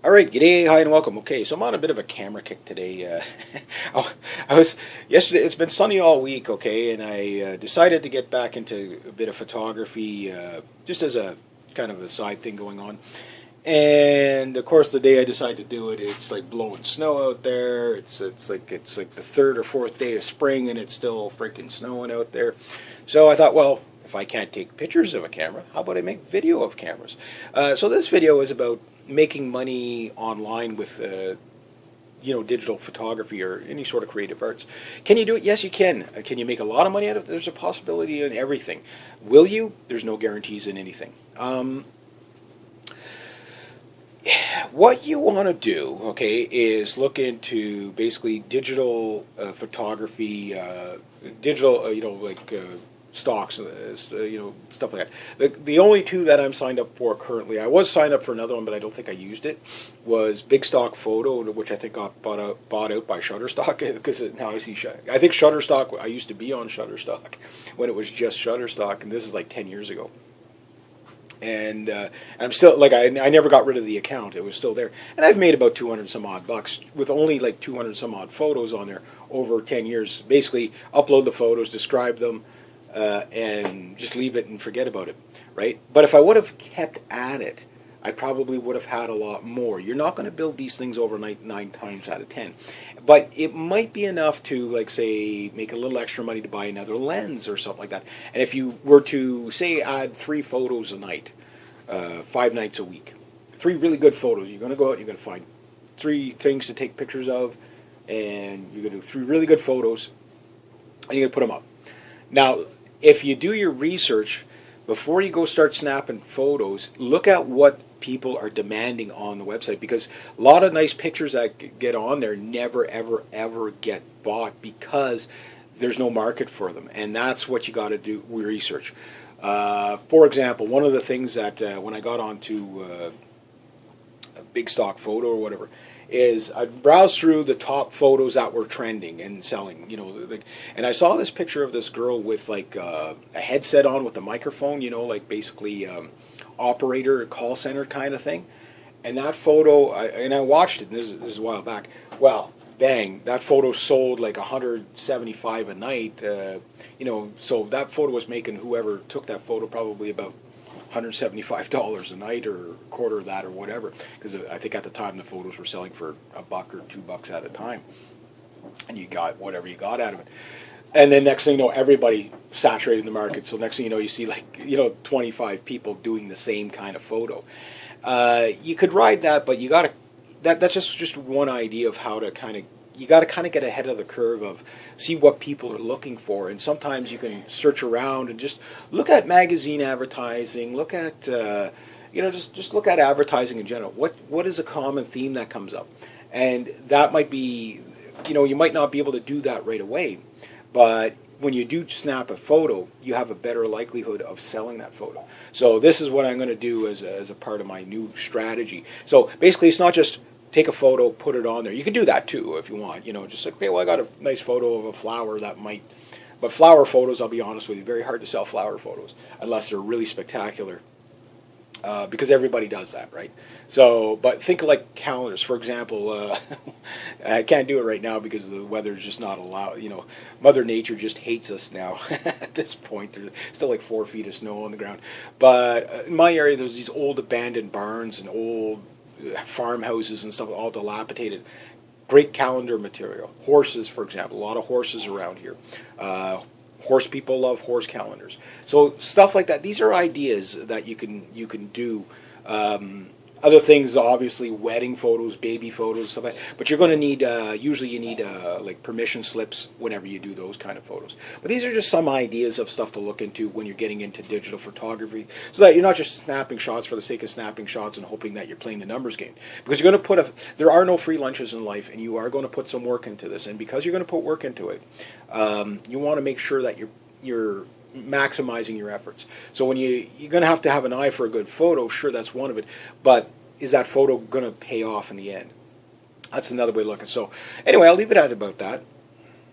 All right, g'day, hi, and welcome. Okay, so I'm on a bit of a camera kick today. I was yesterday. It's been sunny all week, okay, and I decided to get back into a bit of photography, just as a kind of a side thing going on. And of course, the day I decide to do it, it's like blowing snow out there. It's like the third or fourth day of spring, and it's still freaking snowing out there. So I thought, well, if I can't take pictures of a camera, how about I make video of cameras? So this video is about making money online with digital photography or any sort of creative arts. Can you do it? Yes, you can. Can you make a lot of money out of it? There's a possibility in everything. Will you? There's no guarantees in anything. What you want to do, okay, is look into basically digital photography, digital, stocks, stuff like that. The only two that I'm signed up for currently, I was signed up for another one, but I don't think I used it, was Big Stock Photo, which I think got bought out by Shutterstock, because now I see, I think Shutterstock, I used to be on Shutterstock when it was just Shutterstock, and this is like 10 years ago. And I'm still, like, I never got rid of the account. It was still there. And I've made about 200 some odd bucks with only like 200 some odd photos on there over 10 years. Basically, upload the photos, describe them, and just leave it and forget about it, right? But if I would have kept at it, I probably would have had a lot more. You're not going to build these things overnight 9 times out of 10. But it might be enough to, like, say, make a little extra money to buy another lens or something like that. And if you were to, say, add 3 photos a night, 5 nights a week, 3 really good photos, you're going to go out, you're going to find 3 things to take pictures of, and you're going to do 3 really good photos, and you're going to put them up. Now, if you do your research, before you go start snapping photos, look at what people are demanding on the website, because a lot of nice pictures that get on there never, ever, ever get bought because there's no market for them, and that's what you got to do, research. For example, one of the things that when I got onto a Big Stock Photo or whatever, is I browsed through the top photos that were trending and selling, and I saw this picture of this girl with like a headset on with a microphone, like basically operator call center kind of thing. And that photo, I watched it, and this is a while back. Well, bang, that photo sold like 175 a night, so that photo was making whoever took that photo probably about $175 a night, or a quarter of that, or whatever, because I think at the time the photos were selling for $1 or $2 at a time, and you got whatever you got out of it. And then next thing you know, everybody saturated the market. So next thing you know, you see 25 people doing the same kind of photo. You could ride that, but you got to. That's just one idea of how to kind of. You got to kind of get ahead of the curve of see what people are looking for, and sometimes you can search around and just look at magazine advertising, look at just look at advertising in general. What is a common theme that comes up, and that might be, you might not be able to do that right away, but when you do snap a photo, you have a better likelihood of selling that photo. So this is what I'm going to do as a part of my new strategy. So basically, it's not just take a photo, put it on there. You can do that too if you want. Just like, okay, well, I got a nice photo of a flower that might. But flower photos, I'll be honest with you, very hard to sell flower photos unless they're really spectacular. Because everybody does that, right? So, but think of like calendars, for example. I can't do it right now because the weather's just not allowed. Mother Nature just hates us now at this point. There's still like 4 feet of snow on the ground. But in my area, there's these old abandoned barns and old farmhouses and stuff, all dilapidated. Great calendar material. Horses, for example, a lot of horses around here. Horse people love horse calendars. So stuff like that. These are ideas that you can do. Other things, obviously, wedding photos, baby photos, stuff like that. But you're going to need, usually you need like permission slips whenever you do those kind of photos. But these are just some ideas of stuff to look into when you're getting into digital photography, so that you're not just snapping shots for the sake of snapping shots and hoping that you're playing the numbers game. Because you're going to there are no free lunches in life, and you are going to put some work into this. And because you're going to put work into it, you want to make sure that you're maximizing your efforts. So when you're going to have an eye for a good photo, sure, that's one of it, but is that photo going to pay off in the end? That's another way to look at it. So anyway, I'll leave it at about that.